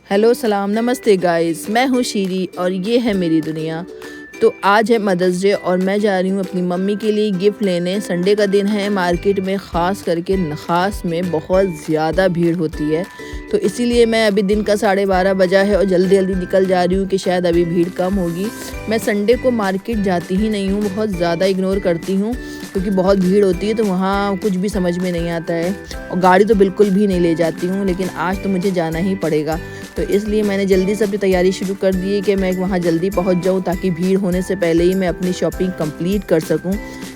Hello सलाम नमस्ते guys, मैं हूँ शीरी और ये है मेरी दुनिया। तो आज है मदर्स डे और मैं जा रही हूँ अपनी मम्मी के लिए गिफ्ट लेने। संडे का दिन है, मार्केट में ख़ास करके नखास में बहुत ज़्यादा भीड़ होती है। तो इसीलिए मैं अभी दिन का 12:30 बजा है और जल्दी जल्दी निकल जा रही हूँ कि शायद अभी भीड़ कम होगी। मैं संडे को मार्केट जाती ही नहीं हूँ, बहुत ज़्यादा इग्नोर करती हूँ क्योंकि बहुत भीड़ होती है तो वहाँ कुछ भी समझ में नहीं आता है और गाड़ी तो बिल्कुल भी नहीं ले जाती हूँ। लेकिन आज तो मुझे जाना ही पड़ेगा, तो इसलिए मैंने जल्दी से अपनी तैयारी शुरू कर दी है कि मैं वहाँ जल्दी पहुँच जाऊँ ताकि भीड़ होने से पहले ही मैं अपनी शॉपिंग कंप्लीट कर सकूँ।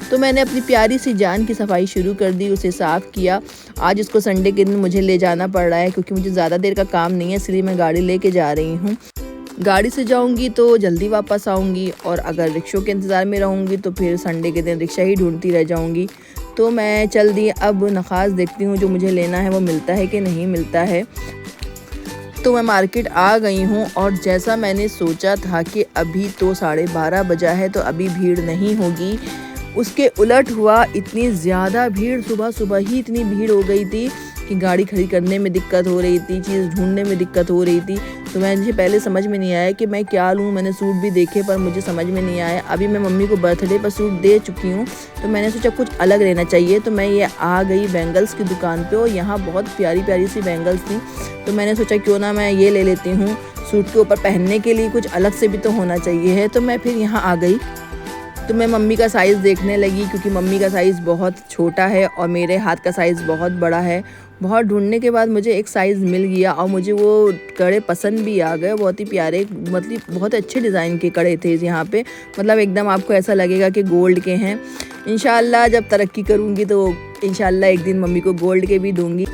तो मैंने अपनी प्यारी सी जान की सफाई शुरू कर दी, उसे साफ़ किया। आज इसको संडे के दिन मुझे ले जाना पड़ रहा है क्योंकि मुझे ज़्यादा देर का काम नहीं है, इसलिए मैं गाड़ी लेके जा रही हूँ। गाड़ी से जाऊंगी तो जल्दी वापस आऊंगी और अगर रिक्शों के इंतज़ार में रहूंगी तो फिर संडे के दिन रिक्शा ही ढूंढती रह जाऊंगी। तो मैं चल दी अब नखास देखती हूँ जो मुझे लेना है वो मिलता है कि नहीं मिलता है। तो मैं मार्केट आ गई हूँ और जैसा मैंने सोचा था कि अभी तो 12:30 बजा है तो अभी भीड़ नहीं होगी, उसके उलट हुआ। इतनी ज़्यादा भीड़, सुबह सुबह ही इतनी भीड़ हो गई थी कि गाड़ी खड़ी करने में दिक्कत हो रही थी, चीज़ ढूंढने में दिक्कत हो रही थी। तो मुझे पहले समझ में नहीं आया कि मैं क्या लूँ। मैंने सूट भी देखे पर मुझे समझ में नहीं आया। अभी मैं मम्मी को बर्थडे पर सूट दे चुकी हूँ तो मैंने सोचा कुछ अलग लेना चाहिए। तो मैं ये आ गई बैंगल्स की दुकान पे और यहाँ बहुत प्यारी प्यारी सी बैंगल्स थी। तो मैंने सोचा क्यों ना मैं ये ले लेती हूँ, सूट के ऊपर पहनने के लिए कुछ अलग से भी तो होना चाहिए है। तो मैं फिर यहाँ आ गई तो मैं मम्मी का साइज़ देखने लगी क्योंकि मम्मी का साइज़ बहुत छोटा है और मेरे हाथ का साइज़ बहुत बड़ा है। बहुत ढूंढने के बाद मुझे एक साइज़ मिल गया और मुझे वो कड़े पसंद भी आ गए। बहुत ही प्यारे, मतलब बहुत अच्छे डिज़ाइन के कड़े थे यहाँ पे। मतलब एकदम आपको ऐसा लगेगा कि गोल्ड के हैं। इंशाल्लाह जब तरक्की करूँगी तो इंशाल्लाह एक दिन मम्मी को गोल्ड के भी दूँगी।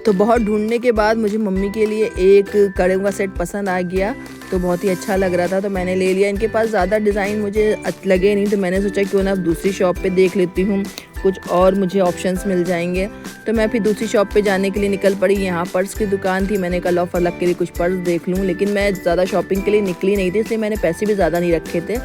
तो बहुत ढूंढने के बाद मुझे मम्मी के लिए एक कड़ों का सेट पसंद आ गया, तो बहुत ही अच्छा लग रहा था तो मैंने ले लिया। इनके पास ज़्यादा डिज़ाइन मुझे लगे नहीं तो मैंने सोचा क्यों ना अब दूसरी शॉप पे देख लेती हूँ, कुछ और मुझे ऑप्शंस मिल जाएंगे। तो मैं फिर दूसरी शॉप पे जाने के लिए निकल पड़ी। यहाँ पर्स की दुकान थी, मैंने कहा लो फलक के लिए कुछ पर्स देख लूँ, लेकिन मैं ज़्यादा शॉपिंग के लिए निकली नहीं थी इसलिए मैंने पैसे भी ज़्यादा नहीं रखे थे।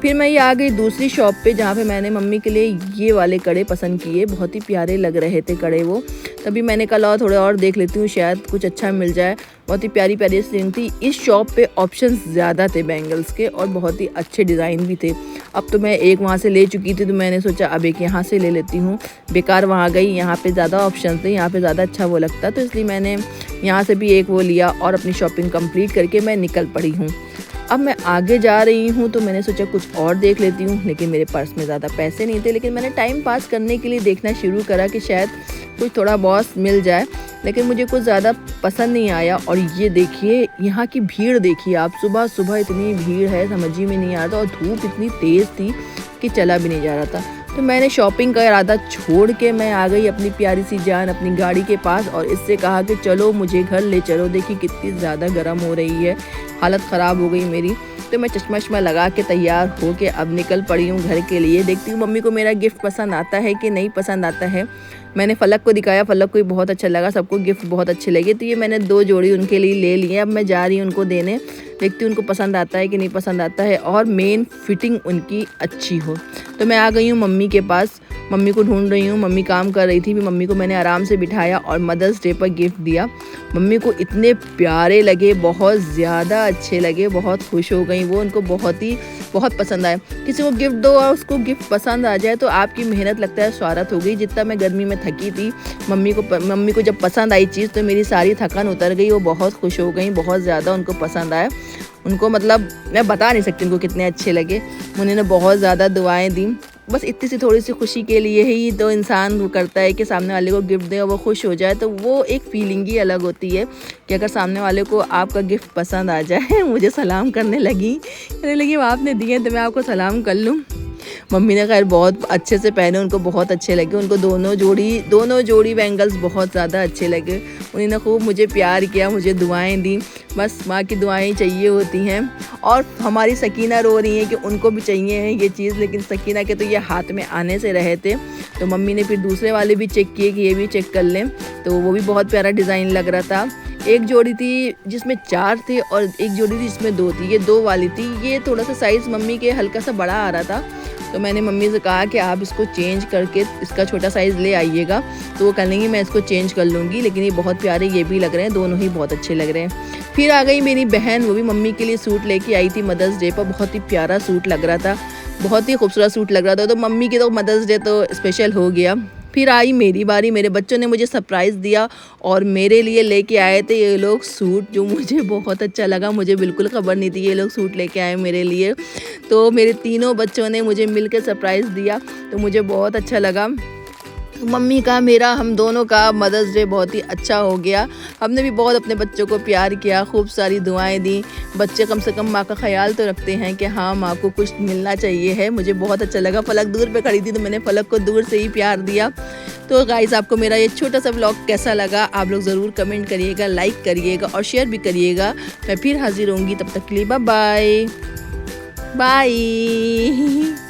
फिर मैं ये आ गई दूसरी शॉप पे जहाँ पे मैंने मम्मी के लिए ये वाले कड़े पसंद किए, बहुत ही प्यारे लग रहे थे कड़े वो। तभी मैंने कहा लो थोड़े और देख लेती हूँ, शायद कुछ अच्छा मिल जाए। बहुत ही प्यारी प्यारी रिंग थी। इस शॉप पे ऑप्शंस ज़्यादा थे बैंगल्स के और बहुत ही अच्छे डिज़ाइन भी थे। अब तो मैं एक वहाँ से ले चुकी थी तो मैंने सोचा अब एक यहाँ से ले लेती हूँ। बेकार वहाँ गई, यहाँ पे ज़्यादा ऑप्शन थे, यहाँ पे ज़्यादा अच्छा वो लगता, तो इसलिए मैंने यहाँ से भी एक वो लिया और अपनी शॉपिंग कंप्लीट करके मैं निकल पड़ी हूँ। अब मैं आगे जा रही हूँ तो मैंने सोचा कुछ और देख लेती हूँ, लेकिन मेरे पर्स में ज़्यादा पैसे नहीं थे। लेकिन मैंने टाइम पास करने के लिए देखना शुरू करा कि शायद कुछ थोड़ा बहुत मिल जाए, लेकिन मुझे कुछ ज़्यादा पसंद नहीं आया। और ये देखिए यहाँ की भीड़ देखिए आप, सुबह सुबह इतनी भीड़ है समझ ही में नहीं आ रहा था और धूप इतनी तेज़ थी कि चला भी नहीं जा रहा था। तो मैंने शॉपिंग का इरादा छोड़ के मैं आ गई अपनी प्यारी सी जान अपनी गाड़ी के पास और इससे कहा कि चलो मुझे घर ले चलो। देखिए कितनी ज़्यादा गर्म हो रही है, हालत ख़राब हो गई मेरी। तो मैं चश्मा वश्मा लगा के तैयार हो के अब निकल पड़ी हूँ घर के लिए। देखती हूँ मम्मी को मेरा गिफ्ट पसंद आता है कि नहीं पसंद आता है। मैंने फलक को दिखाया, फलक को बहुत अच्छा लगा, सबको गिफ्ट बहुत अच्छे लगे, तो ये मैंने 2 जोड़ी उनके लिए ले लिए। अब मैं जा रही हूँ उनको देने, देखती हूँ उनको पसंद आता है कि नहीं पसंद आता है और मेन फिटिंग उनकी अच्छी हो। तो मैं आ गई हूँ मम्मी के पास, मम्मी को ढूंढ रही हूँ। मम्मी काम कर रही थी, मम्मी को मैंने आराम से बिठाया और मदर्स डे पर गिफ्ट दिया। मम्मी को इतने प्यारे लगे, बहुत ज़्यादा अच्छे लगे, बहुत खुश हो गई वो, उनको बहुत पसंद आए। किसी को गिफ्ट दो और उसको गिफ्ट पसंद आ जाए तो आपकी मेहनत लगता है स्वार्थ हो गई। जितना मैं गर्मी में थकी थी, मम्मी को जब पसंद आई चीज़ तो मेरी सारी थकान उतर गई। वो बहुत खुश हो गई, बहुत ज़्यादा उनको पसंद आया। उनको मतलब मैं बता नहीं सकती उनको कितने अच्छे लगे। उन्होंने बहुत ज़्यादा दुआएं दी। बस इतनी सी थोड़ी सी खुशी के लिए ही तो इंसान वो करता है कि सामने वाले को गिफ्ट दे और वो खुश हो जाए, तो वो एक फीलिंग ही अलग होती है कि अगर सामने वाले को आपका गिफ्ट पसंद आ जाए। मुझे सलाम करने लगी, कहने लगी आपने दिए तो मैं आपको सलाम कर लूँ। मम्मी ने खैर बहुत अच्छे से पहने, उनको बहुत अच्छे लगे। उनको दोनों जोड़ी बैंगल्स बहुत ज़्यादा अच्छे लगे। उन्होंने खूब मुझे प्यार किया, मुझे दुआएं दी। बस माँ की दुआएं चाहिए होती हैं। और हमारी सकीना रो रही है कि उनको भी चाहिए है ये चीज़, लेकिन सकीना के तो ये हाथ में आने से रहे थे। तो मम्मी ने फिर दूसरे वाले भी चेक किए कि ये भी चेक कर लें, तो वो भी बहुत प्यारा डिज़ाइन लग रहा था। एक जोड़ी थी जिसमें 4 थे और एक जोड़ी थी जिसमें 2 थी, ये 2 वाली थी। ये थोड़ा सा साइज़ मम्मी के हल्का सा बड़ा आ रहा था तो मैंने मम्मी से कहा कि आप इसको चेंज करके इसका छोटा साइज़ ले आइएगा, तो वो कह लेंगी मैं इसको चेंज कर लूँगी। लेकिन ये बहुत प्यारे ये भी लग रहे हैं, दोनों ही बहुत अच्छे लग रहे हैं। फिर आ गई मेरी बहन, वो भी मम्मी के लिए सूट लेके आई थी मदर्स डे पर। बहुत ही प्यारा सूट लग रहा था, बहुत ही खूबसूरत सूट लग रहा था, तो मम्मी की तो मदर्स डे तो स्पेशल हो गया। फिर आई मेरी बारी, मेरे बच्चों ने मुझे सरप्राइज़ दिया और मेरे लिए लेके आए थे ये लोग सूट, जो मुझे बहुत अच्छा लगा। मुझे बिल्कुल ख़बर नहीं थी ये लोग सूट लेके आए मेरे लिए। तो मेरे तीनों बच्चों ने मुझे मिलकर सरप्राइज़ दिया, तो मुझे बहुत अच्छा लगा। मम्मी का, मेरा, हम दोनों का मदर्स डे बहुत ही अच्छा हो गया। हमने भी बहुत अपने बच्चों को प्यार किया, खूब सारी दुआएं दी। बच्चे कम से कम माँ का ख्याल तो रखते हैं कि हाँ माँ को कुछ मिलना चाहिए है। मुझे बहुत अच्छा लगा। फलक दूर पे खड़ी थी तो मैंने फलक को दूर से ही प्यार दिया। तो गाइस, आपको मेरा ये छोटा सा व्लॉग कैसा लगा आप लोग ज़रूर कमेंट करिएगा, लाइक करिएगा और शेयर भी करिएगा। मैं फिर हाजिर होंगी, तब तक के लिए बाय बाय बाय।